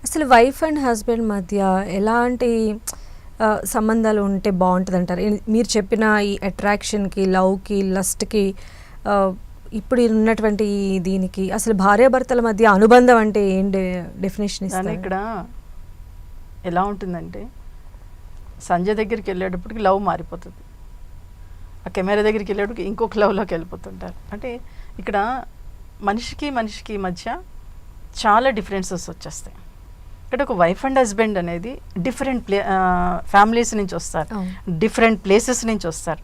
అసలు wife and husband మధ్య ఎలాంటి సంబంధాలు ఉంటే బాగుంటుందంటారు? మీరు చెప్పిన ఈ అట్రాక్షన్‌కి, లవ్‌కి, లస్ట్‌కి ఇప్పుడు ఉన్నటువంటి దీనికి అసలు భార్యాభర్తల మధ్య అనుబంధం అంటే ఏం డెఫినేషన్ ఇస్తారు? ఇక్కడ ఎలా ఉంటుందంటే సంజయ్ దగ్గరికి వెళ్ళేటప్పటికి లవ్ మారిపోతుంది, ఆ కెమెరా దగ్గరికి వెళ్ళేటప్పటికి ఇంకొక లవ్లోకి వెళ్ళిపోతుంటారు. అంటే ఇక్కడ మనిషికి మధ్య చాలా డిఫరెన్సెస్ వచ్చేస్తాయి. ఇక్కడ ఒక వైఫ్ అండ్ హస్బెండ్ అనేది డిఫరెంట్ ఫ్యామిలీస్ నుంచి వస్తారు, డిఫరెంట్ ప్లేసెస్ నుంచి వస్తారు.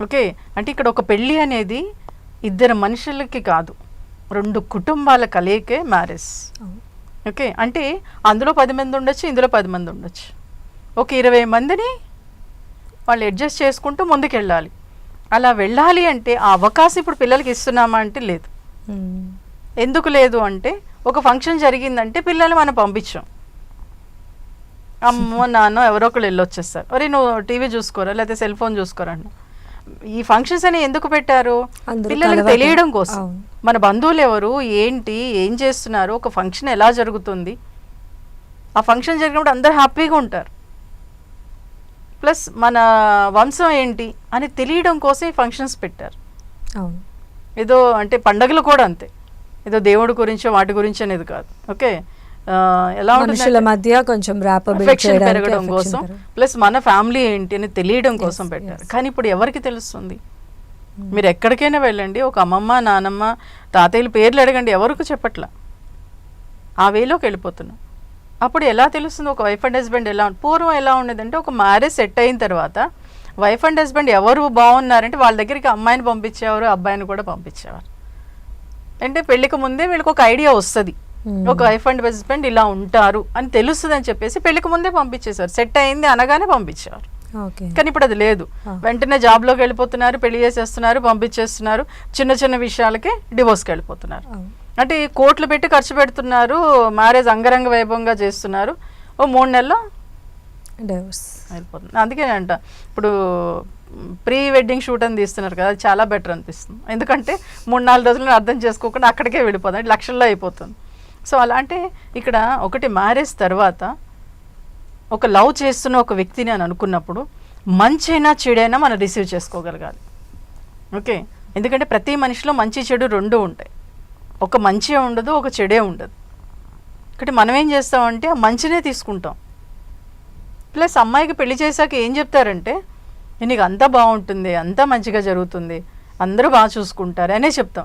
ఓకే, అంటే ఇక్కడ ఒక పెళ్ళి అనేది ఇద్దరు మనుషులకి కాదు, రెండు కుటుంబాల కలయికే మ్యారేజ్. ఓకే, అంటే అందులో 10 మంది ఉండొచ్చు, ఇందులో 10 మంది ఉండొచ్చు. ఒక 20 మందిని వాళ్ళు అడ్జస్ట్ చేసుకుంటూ ముందుకెళ్ళాలి. అలా వెళ్ళాలి అంటే ఆ అవకాశం ఇప్పుడు పిల్లలకి ఇస్తున్నామా అంటే లేదు. ఎందుకు లేదు అంటే ఒక ఫంక్షన్ జరిగిందంటే పిల్లల్ని మనం పంపించాం, అమ్మో నాన్న ఎవరో ఒకళ్ళు వెళ్ళొచ్చేస్తారు, అరే నువ్వు టీవీ చూసుకోరా లేకపోతే సెల్ ఫోన్ చూసుకోరా అన్న. ఈ ఫంక్షన్స్ అని ఎందుకు పెట్టారు? పిల్లలకు తెలియడం కోసం. మన బంధువులు ఎవరు, ఏంటి, ఏం చేస్తున్నారు, ఒక ఫంక్షన్ ఎలా జరుగుతుంది, ఆ ఫంక్షన్ జరిగినప్పుడు అందరు హ్యాపీగా ఉంటారు, ప్లస్ మన వంశం ఏంటి అని తెలియడం కోసం ఈ ఫంక్షన్స్ పెట్టారు. ఏదో అంటే పండగలు కూడా అంతే, ఏదో దేవుడి గురించో వాటి గురించి అనేది కాదు. ఓకే, ఎలా ఉంటుంది మధ్య కొంచెం అఫెక్షన్ పెరగడం కోసం, ప్లస్ మన ఫ్యామిలీ ఏంటి అని తెలియడం కోసం పెట్టారు. కానీ ఇప్పుడు ఎవరికి తెలుస్తుంది? మీరు ఎక్కడికైనా వెళ్ళండి, ఒక అమ్మమ్మ నానమ్మ తాతయ్యల పేర్లు అడగండి, ఎవరికి చెప్పట్లా, ఆ వేలోకి వెళ్ళిపోతున్నాం. అప్పుడు ఎలా తెలుస్తుంది ఒక వైఫ్ అండ్ హస్బెండ్ ఎలా? పూర్వం ఎలా ఉండేదంటే ఒక మ్యారేజ్ సెట్ అయిన తర్వాత వైఫ్ అండ్ హస్బెండ్ ఎవరు బాగున్నారంటే వాళ్ళ దగ్గరికి అమ్మాయిని పంపించేవారు, అబ్బాయిని కూడా పంపించేవారు. అంటే పెళ్లికి ముందే వీళ్ళకి ఒక ఐడియా వస్తుంది, ఒక వైఫ్ అండ్ హస్బెండ్ ఇలా ఉంటారు అని తెలుస్తుంది అని చెప్పేసి పెళ్లికి ముందే పంపించేశారు. సెట్ అయింది అనగానే పంపించేవారు. కానీ ఇప్పుడు అది లేదు, వెంటనే జాబ్లోకి వెళ్ళిపోతున్నారు, పెళ్లి చేసేస్తున్నారు, పంపించేస్తున్నారు, చిన్న చిన్న విషయాలకే డివోర్స్కి వెళ్ళిపోతున్నారు. అంటే కోట్లు పెట్టి ఖర్చు పెడుతున్నారు, మ్యారేజ్ అంగరంగ వైభవంగా చేస్తున్నారు, ఓ 3 నెలల్లో డివోర్స్ అయిపోతుంది. అందుకే అంట ఇప్పుడు ప్రీ వెడ్డింగ్ షూట్ అని తీస్తున్నారు కదా, అది చాలా బెటర్ అనిపిస్తుంది. ఎందుకంటే 3-4 రోజులను అర్థం చేసుకోకుండా అక్కడికే వెళ్ళిపోతుంది, అంటే లక్షల్లో అయిపోతుంది. సో అలా అంటే ఇక్కడ ఒకటి మ్యారేజ్ తర్వాత ఒక లవ్ చేస్తున్న ఒక వ్యక్తిని అని అనుకున్నప్పుడు మంచైనా చెడైనా మనం రిసీవ్ చేసుకోగలగాలి. ఓకే, ఎందుకంటే ప్రతి మనిషిలో మంచి చెడు 2 ఉంటాయి, ఒక మంచి ఉండదు, ఒక చెడే ఉండదు. ఒకటి మనం ఏం చేస్తామంటే ఆ మంచినే తీసుకుంటాం. ప్లస్ అమ్మాయికి పెళ్లి చేశాక ఏం చెప్తారంటే నీకు అంతా బాగుంటుంది, అంతా మంచిగా జరుగుతుంది, అందరూ బాగా చూసుకుంటారు అనే చెప్తాం.